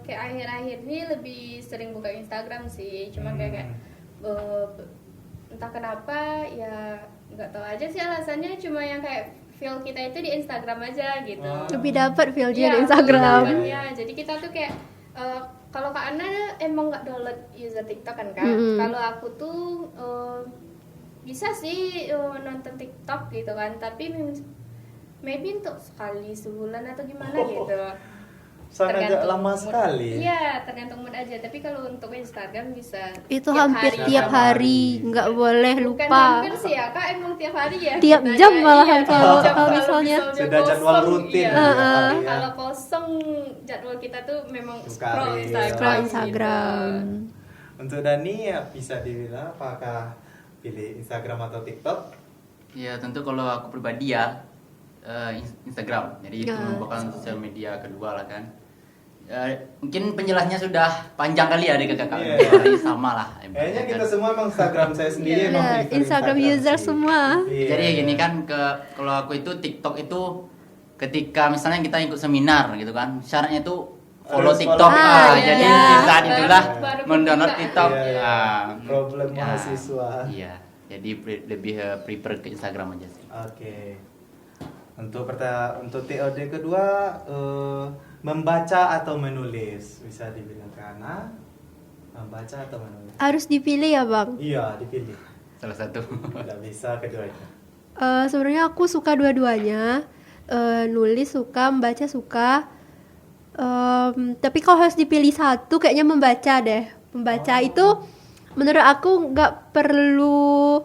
Speaker 4: kayak akhir-akhir ini lebih sering buka Instagram sih. Cuma kayak entah kenapa ya nggak tahu aja sih alasannya. Cuma yang kayak feel kita itu di Instagram aja gitu.
Speaker 3: Lebih dapat feel-nya di Instagram.
Speaker 4: Jadi kita tuh kayak kalau Kak Ana emang nggak download user TikTok kan Kak? Kalau aku tuh bisa sih nonton TikTok gitu kan, tapi maybe untuk sekali sebulan atau gimana gitu.
Speaker 1: Sangat
Speaker 4: tergantung
Speaker 1: lama
Speaker 4: mood.
Speaker 1: sekali.
Speaker 4: Iya, tergantung mood aja. Tapi kalau untuk Instagram bisa
Speaker 3: Itu
Speaker 4: tiap
Speaker 3: hampir
Speaker 4: hari.
Speaker 3: tiap hari, nggak boleh
Speaker 4: Bukan
Speaker 3: lupa.
Speaker 4: hampir sih ya kak, emang tiap hari ya.
Speaker 3: Tiap
Speaker 4: kita
Speaker 3: jam
Speaker 4: ada-
Speaker 3: malahan
Speaker 4: iya,
Speaker 3: kalau-
Speaker 4: tiap jam
Speaker 3: kalau misalnya
Speaker 1: sudah jadwal
Speaker 4: kosong,
Speaker 1: rutin
Speaker 4: iya.
Speaker 1: ya, Kak, ya.
Speaker 4: Kalau kosong jadwal kita tuh memang
Speaker 1: Buka
Speaker 4: scroll
Speaker 1: reel.
Speaker 4: Instagram.
Speaker 3: Scroll Instagram.
Speaker 4: Gitu.
Speaker 1: Untuk Dani ya bisa dibilang apakah pilih Instagram atau TikTok?
Speaker 2: Ya tentu kalau aku pribadi ya Instagram. Jadi itu
Speaker 3: Ya.
Speaker 2: merupakan sosial media kedua lah kan. Mungkin penjelasnya sudah panjang kali ya di kakak.
Speaker 1: Iya.
Speaker 2: Jadi sama lah.
Speaker 1: Kayaknya kita semua emang Instagram saya sendiri
Speaker 4: Iya.
Speaker 1: emang
Speaker 3: Ya,
Speaker 1: prefer
Speaker 3: Instagram user
Speaker 1: sih.
Speaker 3: semua.
Speaker 1: Iya.
Speaker 2: Jadi gini kan kalau aku itu TikTok itu ketika misalnya kita ikut seminar gitu kan, syaratnya itu follow
Speaker 1: Harus
Speaker 2: TikTok.
Speaker 1: follow.
Speaker 2: Jadi
Speaker 3: iya.
Speaker 2: di saat itulah
Speaker 4: Baru
Speaker 2: mendownload
Speaker 4: kebuka.
Speaker 2: TikTok.
Speaker 1: Iya, iya.
Speaker 2: Ah,
Speaker 1: Problem
Speaker 2: ya,
Speaker 1: mahasiswa.
Speaker 2: Iya. Jadi lebih prefer ke Instagram aja sih.
Speaker 1: Oke. Untuk TOD kedua membaca atau menulis bisa dibilang karena membaca atau menulis.
Speaker 3: Harus dipilih ya bang.
Speaker 1: Iya, dipilih.
Speaker 2: Salah satu.
Speaker 1: Tidak bisa keduanya.
Speaker 3: Sebenarnya aku suka dua-duanya. Nulis suka, membaca suka. Tapi kalau harus dipilih satu, kayaknya membaca deh. Membaca itu menurut aku nggak perlu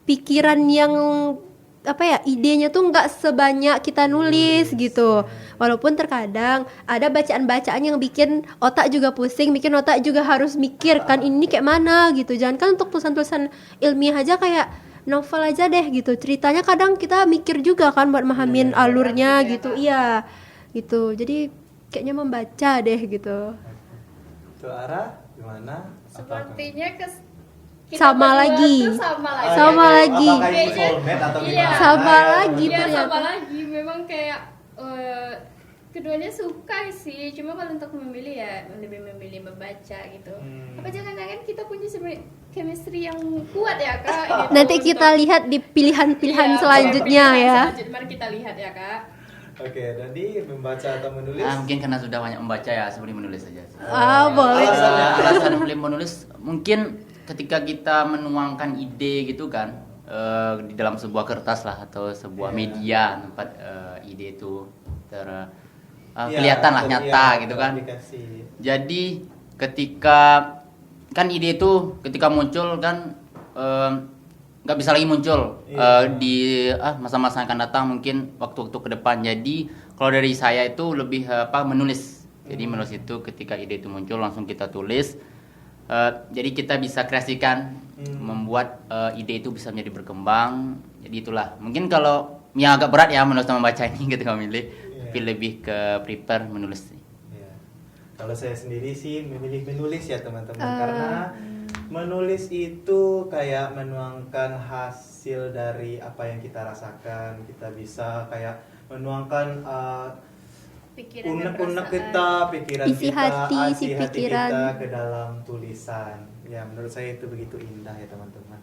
Speaker 3: pikiran yang apa ya, idenya tuh nggak sebanyak kita nulis gitu. Walaupun terkadang ada bacaan-bacaan yang bikin otak juga pusing, bikin otak juga harus mikir kan ini kayak mana gitu. Jangan kan untuk tulisan-tulisan ilmiah aja kayak novel aja deh gitu. Ceritanya kadang kita mikir juga kan buat mahamin alurnya gitu. Iya. Gitu. Jadi kayaknya membaca deh gitu.
Speaker 1: Untuk arah gimana?
Speaker 4: Sepertinya
Speaker 3: Sama
Speaker 4: berdua
Speaker 3: lagi.
Speaker 4: tuh sama lagi.
Speaker 3: Sama lagi.
Speaker 1: Apakah itu
Speaker 4: Kayaknya-
Speaker 1: soulmate atau
Speaker 4: iya.
Speaker 1: gimana?
Speaker 3: Sama
Speaker 1: Ya,
Speaker 3: lagi.
Speaker 4: Iya
Speaker 3: ternyata.
Speaker 4: sama lagi. Memang kayak keduanya suka sih. Cuma kalau untuk memilih ya lebih memilih membaca gitu. Apa jangan-jangan kita punya sebenarnya chemistry yang kuat ya kak? Gitu,
Speaker 3: Nanti
Speaker 4: untuk-
Speaker 3: kita lihat di pilihan-pilihan
Speaker 4: Iya,
Speaker 3: selanjutnya
Speaker 4: pilihan
Speaker 3: ya.
Speaker 4: selanjutnya. Mari kita lihat ya kak.
Speaker 1: Oke, jadi membaca atau menulis?
Speaker 2: Mungkin karena sudah banyak membaca ya, sebelum menulis saja.
Speaker 3: Boleh.
Speaker 2: Alasan boleh menulis mungkin ketika kita menuangkan ide gitu kan di dalam sebuah kertas lah atau sebuah media tempat ide itu kelihatan lah nyata gitu kan.
Speaker 1: Aplikasi.
Speaker 2: Jadi ketika kan ide itu ketika muncul kan nggak bisa lagi muncul di masa-masa yang akan datang, mungkin waktu-waktu ke depan. Jadi kalau dari saya itu lebih menulis. Jadi menulis itu ketika ide itu muncul langsung kita tulis. Jadi kita bisa kreasikan, membuat ide itu bisa menjadi berkembang. Jadi itulah. Mungkin kalau yang agak berat ya menulis sama membaca ini ketika memilih, tapi lebih ke prepare menulis.
Speaker 1: Iya. Kalau saya sendiri sih memilih menulis ya teman-teman, karena menulis itu kayak menuangkan hasil dari apa yang kita rasakan. Kita bisa kayak menuangkan
Speaker 4: Pikiran dan
Speaker 1: unek-unek
Speaker 4: perasaan.
Speaker 1: kita, pikiran
Speaker 3: Isi
Speaker 1: kita,
Speaker 3: hati, isi
Speaker 1: isi hati
Speaker 3: pikiran.
Speaker 1: kita ke dalam tulisan. Ya, menurut saya itu begitu indah ya teman-teman.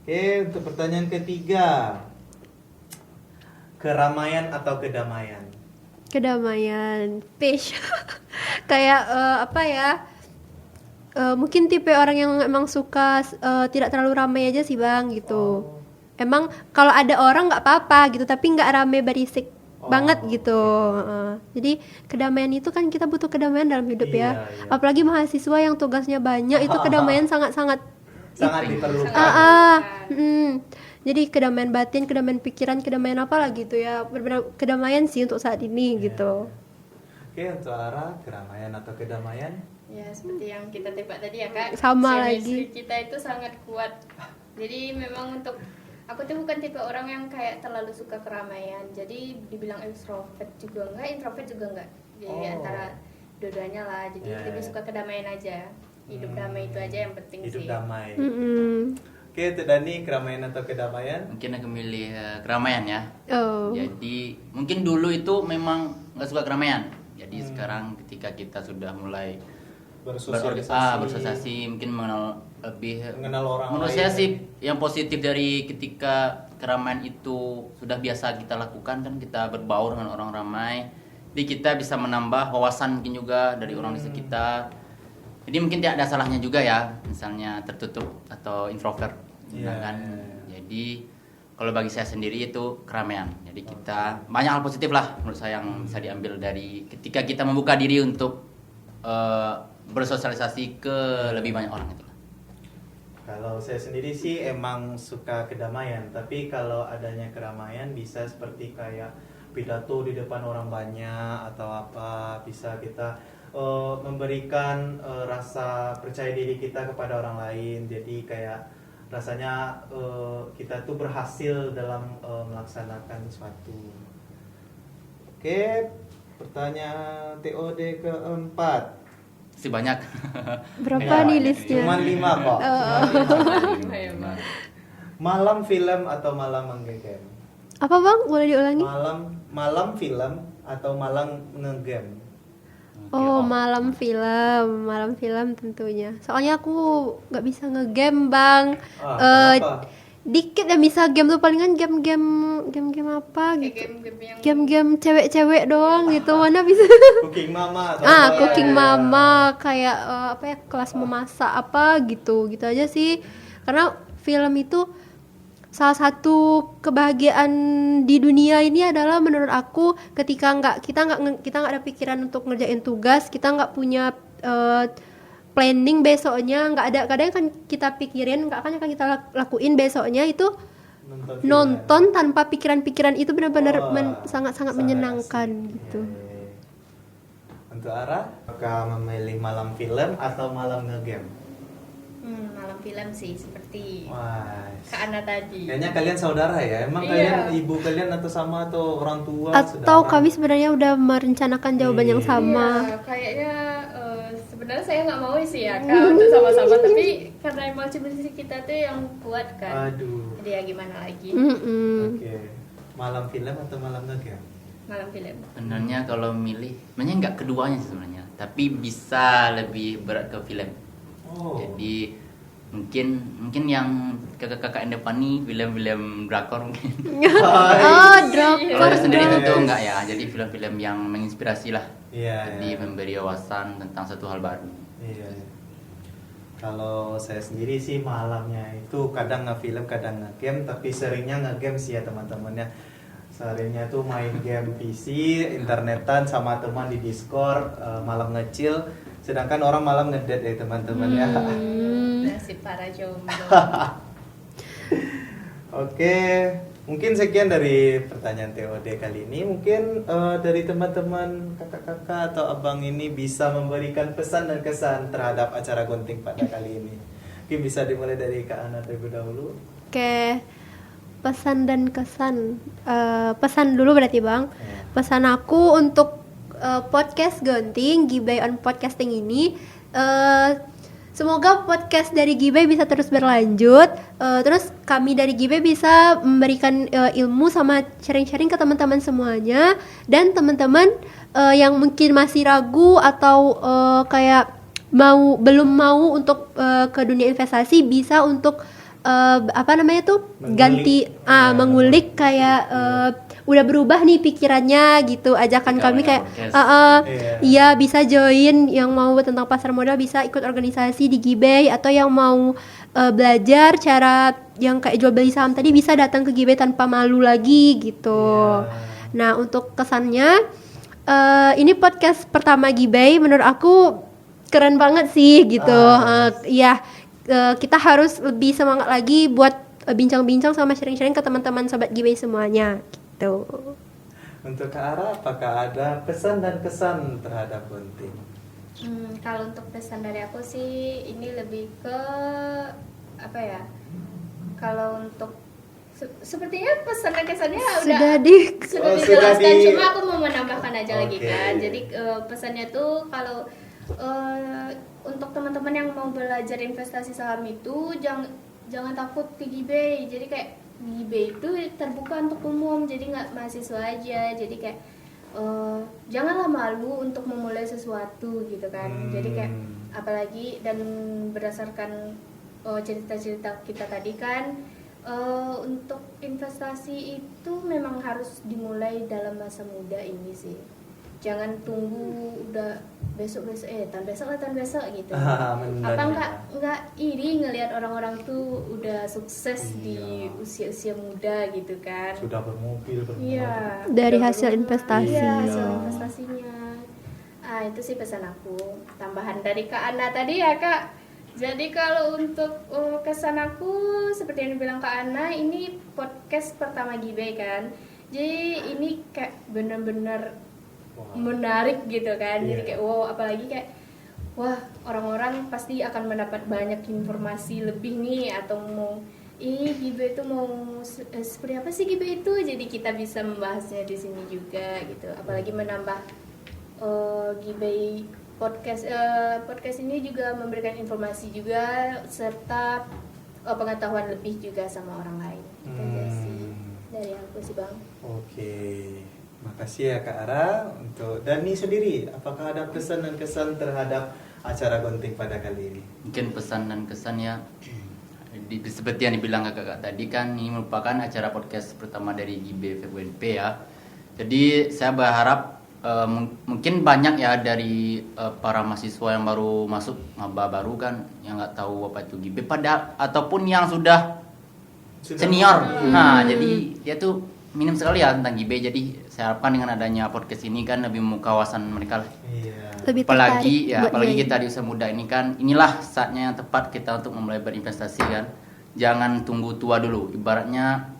Speaker 1: Oke, untuk pertanyaan ketiga, keramaian atau kedamaian?
Speaker 3: Kedamaian, peace. Kayak apa ya? Mungkin tipe orang yang emang suka tidak terlalu ramai aja sih bang gitu. Emang kalau ada orang nggak apa-apa gitu, tapi nggak rame berisik banget gitu. Jadi kedamaian itu kan kita butuh kedamaian dalam hidup
Speaker 1: Iya,
Speaker 3: ya.
Speaker 1: iya.
Speaker 3: Apalagi mahasiswa yang tugasnya banyak, itu kedamaian sangat-sangat.
Speaker 1: Sangat diperlukan.
Speaker 3: Jadi kedamaian batin, kedamaian pikiran, kedamaian apa lah gitu ya. Benar-benar kedamaian sih untuk saat ini
Speaker 1: Iya.
Speaker 3: gitu.
Speaker 1: Oke, untuk arah keramaian atau kedamaian?
Speaker 4: Ya seperti yang kita tebak tadi ya kak.
Speaker 3: Sama
Speaker 4: Chemistry
Speaker 3: lagi.
Speaker 4: kita itu sangat kuat. Jadi memang untuk aku tuh bukan tipe orang yang kayak terlalu suka keramaian. Jadi dibilang extrovert juga enggak, introvert juga enggak. Jadi antara dua-duanya lah. Jadi
Speaker 1: Ya,
Speaker 4: lebih
Speaker 1: ya.
Speaker 4: suka kedamaian aja. Hidup damai itu aja yang penting
Speaker 1: Hidup
Speaker 4: sih.
Speaker 1: damai.
Speaker 3: Mm-mm.
Speaker 1: Oke, untuk Dani, keramaian atau kedamaian?
Speaker 2: Mungkin aku milih keramaian ya.
Speaker 3: Oh.
Speaker 2: Jadi mungkin dulu itu memang nggak suka keramaian. Jadi sekarang ketika kita sudah mulai bersosialisasi, mungkin mengenal lebih
Speaker 1: Mengenal orang
Speaker 2: menurut
Speaker 1: lain.
Speaker 2: saya sih yang positif dari ketika keramaian itu sudah biasa kita lakukan kan, kita berbaur dengan orang ramai. Jadi kita bisa menambah wawasan mungkin juga dari orang di sekitar. Jadi mungkin tidak ada salahnya juga ya, misalnya tertutup atau introvert,
Speaker 1: Iya.
Speaker 2: kan. Jadi kalau bagi saya sendiri itu keramaian. Jadi kita banyak hal positif lah menurut saya yang bisa diambil dari ketika kita membuka diri untuk bersosialisasi ke lebih banyak orang itu.
Speaker 1: Kalau saya sendiri sih emang suka kedamaian, tapi kalau adanya keramaian bisa seperti kayak pidato di depan orang banyak atau apa, bisa kita memberikan rasa percaya diri kita kepada orang lain. Jadi kayak rasanya kita tuh berhasil dalam melaksanakan sesuatu. Oke, pertanyaan TOD keempat.
Speaker 2: Masih banyak.
Speaker 3: Berapa
Speaker 1: Ya,
Speaker 3: nih listnya?
Speaker 1: Cuman 5 kok. Malam film atau malam menggame?
Speaker 3: Apa bang? Boleh diulangi?
Speaker 1: Malam film atau malam ngegame?
Speaker 3: Oh, malam film tentunya. Soalnya aku nggak bisa ngegame bang.
Speaker 1: Kenapa?
Speaker 3: Dikit yang bisa game tuh palingan game apa
Speaker 4: Kayak
Speaker 3: gitu.
Speaker 4: game-game yang
Speaker 3: Game cewek-cewek doang gitu. Mana bisa?
Speaker 1: Cooking Mama atau apa?
Speaker 3: Cooking
Speaker 1: Ya.
Speaker 3: mama kayak apa ya, kelas memasak apa gitu aja sih. Karena film itu salah satu kebahagiaan di dunia ini adalah menurut aku ketika kita nggak ada pikiran untuk ngerjain tugas, kita nggak punya planning besoknya, nggak ada, kadang kan kita pikirin nggak akan kita lakuin besoknya itu
Speaker 1: film.
Speaker 3: nonton tanpa pikiran-pikiran itu benar-benar
Speaker 1: Wah,
Speaker 3: sangat-sangat
Speaker 1: sangat
Speaker 3: menyenangkan
Speaker 1: asik.
Speaker 3: gitu.
Speaker 1: Iya. Untuk Ara, apakah memilih malam film atau malam ngegame?
Speaker 4: malam film sih, seperti
Speaker 1: Wah,
Speaker 4: Kak Ana tadi.
Speaker 1: kayaknya kalian saudara ya? Emang
Speaker 4: Iya.
Speaker 1: kalian ibu kalian atau sama atau orang tua?
Speaker 3: Atau
Speaker 1: saudara?
Speaker 3: kami sebenarnya udah merencanakan jawaban yang
Speaker 1: Iya.
Speaker 3: sama.
Speaker 4: Iya, kayaknya sebenarnya saya nggak mau sih ya Kak untuk sama-sama, tapi karena emang cipta kita tuh yang kuat kan.
Speaker 1: Aduh.
Speaker 4: Jadi ya gimana lagi?
Speaker 1: Oke. Malam film atau malam ngegame?
Speaker 4: Malam film.
Speaker 2: Sebenarnya kalau milih, sebenarnya nggak keduanya sih sebenarnya, tapi bisa lebih berat ke film.
Speaker 1: Oh.
Speaker 2: Jadi mungkin yang kakak-kakak yang depan nih film-film drakor mungkin.
Speaker 3: Oh, drakor.
Speaker 2: Kalau saya sendiri
Speaker 1: Yes.
Speaker 2: tentu enggak ya. Jadi film-film yang menginspirasi lah.
Speaker 1: Iya.
Speaker 2: Jadi
Speaker 1: Iya.
Speaker 2: memberi wawasan tentang satu hal baru.
Speaker 1: Iya. Kalau saya sendiri sih malamnya itu kadang nge-film, kadang nge-game, tapi seringnya nge-game sih ya teman-temannya. Seringnya tuh main game PC, internetan sama teman di Discord, malam ngecil. Sedangkan orang malam ngedate ya teman-teman ya.
Speaker 4: Nasib para jomblo.
Speaker 1: Oke, mungkin sekian dari pertanyaan TOD kali ini. Mungkin dari teman-teman kakak-kakak atau abang ini bisa memberikan pesan dan kesan terhadap acara gunting pada kali ini. Mungkin bisa dimulai dari Kak Ana terlebih dahulu.
Speaker 3: Oke, pesan dan kesan. Pesan dulu berarti bang.
Speaker 1: Ya.
Speaker 3: Pesan aku untuk podcast Gonting Gibay on Podcasting ini, semoga podcast dari Gibay bisa terus berlanjut. Terus kami dari Gibay bisa memberikan ilmu sama sharing-sharing ke teman-teman semuanya. Dan teman-teman yang mungkin masih ragu atau kayak belum mau untuk ke dunia investasi, bisa untuk mengulik kayak udah berubah nih pikirannya gitu. Ajakan kami kayak iya bisa join, yang mau tentang pasar modal bisa ikut organisasi di Gibay, atau yang mau belajar cara yang kayak jual beli saham tadi bisa datang ke Gibay tanpa malu lagi gitu. Nah, untuk kesannya ini podcast pertama Gibay, menurut aku keren banget sih gitu. Kita harus lebih semangat lagi buat bincang-bincang sama sharing-sharing ke teman-teman sobat Gibay semuanya gitu.
Speaker 1: Untuk Kak Ara, apakah ada pesan dan kesan terhadap gunting?
Speaker 4: Kalau untuk pesan dari aku sih ini lebih ke apa ya? Kalau untuk sepertinya pesan dan kesannya
Speaker 3: Sudah
Speaker 4: sudah dijelaskan,
Speaker 1: sudah
Speaker 4: cuma aku mau menambahkan aja lagi
Speaker 1: Oke.
Speaker 4: kan. Jadi pesannya tuh kalau untuk teman-teman yang mau belajar investasi saham itu jangan takut ke Gibay. Jadi kayak Gibay itu terbuka untuk umum, jadi nggak mahasiswa aja. Jadi kayak janganlah malu untuk memulai sesuatu gitu kan. Jadi kayak apalagi dan berdasarkan cerita-cerita kita tadi kan, untuk investasi itu memang harus dimulai dalam masa muda ini sih. jangan tunggu udah tahun besok gitu.
Speaker 1: Benar.
Speaker 4: Apa nggak iri ngelihat orang-orang tuh udah sukses di usia-usia muda gitu kan.
Speaker 1: Sudah bermobil,
Speaker 4: Iya.
Speaker 3: Dari
Speaker 4: udah
Speaker 3: hasil
Speaker 4: berumur.
Speaker 3: investasi.
Speaker 4: Iya, hasil
Speaker 1: Iya.
Speaker 4: investasinya. Itu sih pesan aku. Tambahan dari Kak Ana tadi ya Kak. Jadi kalau untuk kesan aku seperti yang dibilang Kak Ana, ini podcast pertama Gibay kan. Jadi ini kayak bener-bener menarik gitu kan. Jadi kayak wow, apalagi kayak wah, orang-orang pasti akan mendapat banyak informasi lebih nih, atau mau Gibay itu mau seperti apa sih Gibay itu. Jadi kita bisa membahasnya di sini juga gitu. Apalagi menambah Gibay podcast ini juga memberikan informasi juga serta pengetahuan lebih juga sama orang lain. Itu aja sih dari aku sih Bang.
Speaker 1: Oke, makasih ya Kak Ara. Untuk Dani sendiri, apakah ada pesan dan kesan terhadap acara Gonting pada kali ini?
Speaker 2: Mungkin pesan dan kesan ya, seperti yang dibilang kakak tadi kan, ini merupakan acara podcast pertama dari Gibay FEB ya. Jadi saya berharap mungkin banyak ya dari para mahasiswa yang baru masuk, maba baru kan, yang nggak tahu apa itu Gibay, ataupun yang sudah senior. Nah, jadi dia tuh minim sekali ya tentang Gibay. Jadi saya harapkan dengan adanya podcast ini kan lebih membuka wawasan mereka lah.
Speaker 1: Iya.
Speaker 3: Lebih
Speaker 2: Apalagi
Speaker 3: tertarik buat
Speaker 2: apalagi
Speaker 3: dia.
Speaker 2: kita di usia muda ini kan, inilah saatnya yang tepat kita untuk memulai berinvestasi kan. Jangan tunggu tua dulu. Ibaratnya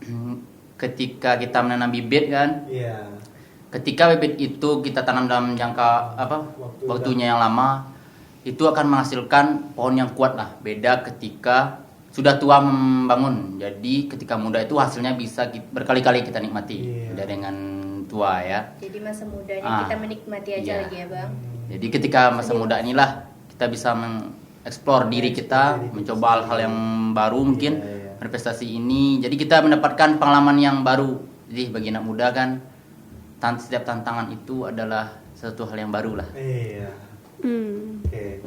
Speaker 2: ketika kita menanam bibit kan,
Speaker 1: Iya.
Speaker 2: ketika bibit itu kita tanam dalam jangka waktunya yang lama, itu akan menghasilkan pohon yang kuat lah. Beda ketika sudah tua membangun. Jadi ketika muda itu hasilnya bisa berkali-kali kita nikmati.
Speaker 1: Iya.
Speaker 2: Beda dengan tua ya.
Speaker 4: Jadi masa mudanya kita menikmati aja
Speaker 2: Iya.
Speaker 4: lagi ya Bang.
Speaker 2: Jadi ketika masa muda inilah kita bisa mengeksplor diri kita, mencoba hal-hal yang baru mungkin,
Speaker 1: Iya.
Speaker 2: berprestasi ini. Jadi kita mendapatkan pengalaman yang baru. Jadi bagi anak muda kan, setiap tantangan itu adalah satu hal yang baru lah.
Speaker 1: Iya.
Speaker 3: Hmm.
Speaker 1: Oke.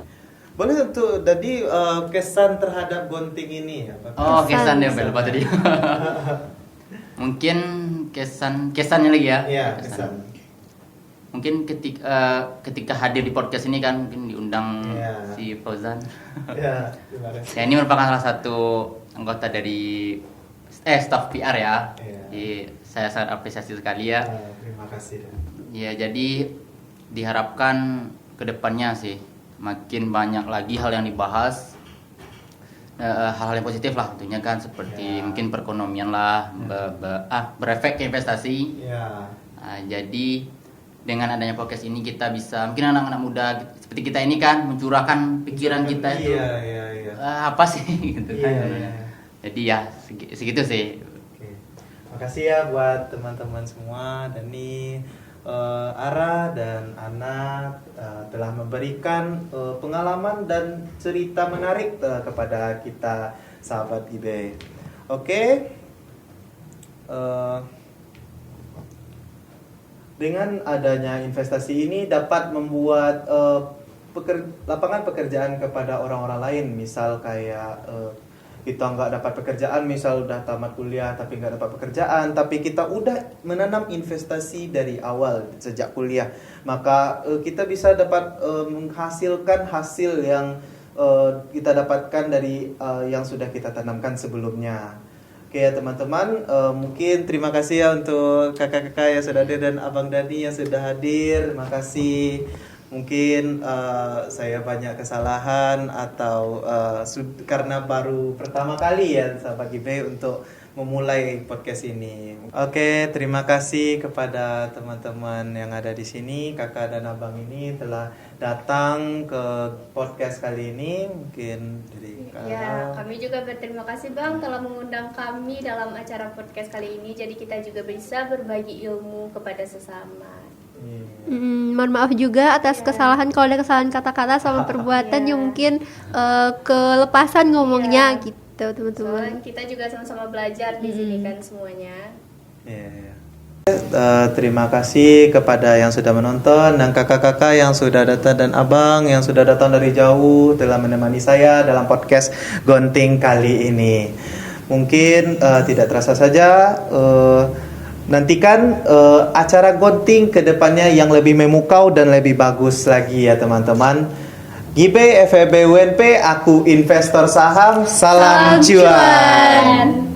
Speaker 1: Boleh untuk tadi kesan terhadap Gonting ini apa?
Speaker 2: Oh, kesan ya,
Speaker 3: Kesan.
Speaker 2: lupa tadi. Mungkin kesannya lagi ya.
Speaker 1: Iya, kesan.
Speaker 2: Mungkin ketika hadir di podcast ini kan, mungkin diundang
Speaker 1: Iya.
Speaker 2: si Fauzan.
Speaker 1: Ya, terima kasih.
Speaker 2: Ya, ini merupakan salah satu anggota dari staff PR ya.
Speaker 1: Iya.
Speaker 2: Jadi saya sangat apresiasi sekali ya.
Speaker 1: Terima kasih.
Speaker 2: Ya, jadi diharapkan kedepannya sih makin banyak lagi hal yang dibahas, hal-hal yang positif lah tentunya kan, seperti
Speaker 1: Ya.
Speaker 2: mungkin perekonomian lah, berefek ke investasi.
Speaker 1: Ya.
Speaker 2: Jadi dengan adanya podcast ini kita bisa, mungkin anak-anak muda seperti kita ini kan, mencurahkan pikiran kita itu
Speaker 1: Iya.
Speaker 2: apa sih gitu kan.
Speaker 1: Iya.
Speaker 2: Jadi ya segitu sih.
Speaker 1: Oke. Makasih ya buat teman-teman semua, Dani, Ara dan Ana telah memberikan pengalaman dan cerita menarik kepada kita sahabat Gibay. Oke. Dengan adanya investasi ini dapat membuat lapangan pekerjaan kepada orang-orang lain. Misal kayak kita nggak dapat pekerjaan, misal udah tamat kuliah tapi nggak dapat pekerjaan, tapi kita udah menanam investasi dari awal sejak kuliah, maka kita bisa dapat menghasilkan hasil yang kita dapatkan dari yang sudah kita tanamkan sebelumnya. Oke ya teman-teman, mungkin terima kasih ya untuk kakak-kakak yang sudah hadir dan abang Dani yang sudah hadir. Makasih. Mungkin saya banyak kesalahan atau karena baru pertama kali ya sahabat Gibay untuk memulai podcast ini. Oke, terima kasih kepada teman-teman yang ada di sini, kakak dan abang ini telah datang ke podcast kali ini. Mungkin dari
Speaker 4: Ya, kami juga berterima kasih Bang telah mengundang kami dalam acara podcast kali ini. Jadi kita juga bisa berbagi ilmu kepada sesama.
Speaker 3: Mohon maaf juga atas kesalahan, kalau ada kesalahan kata-kata sama perbuatan yang mungkin kelepasan ngomongnya gitu teman-teman.
Speaker 4: Soalnya kita juga sama-sama belajar di sini kan semuanya.
Speaker 1: Iya. Terima kasih kepada yang sudah menonton dan kakak-kakak yang sudah datang dan abang yang sudah datang dari jauh telah menemani saya dalam podcast Gonting kali ini. Mungkin tidak terasa saja nantikan acara Gonting ke depannya yang lebih memukau dan lebih bagus lagi ya teman-teman. GIBE FEB UNP, aku investor saham, salam cuan.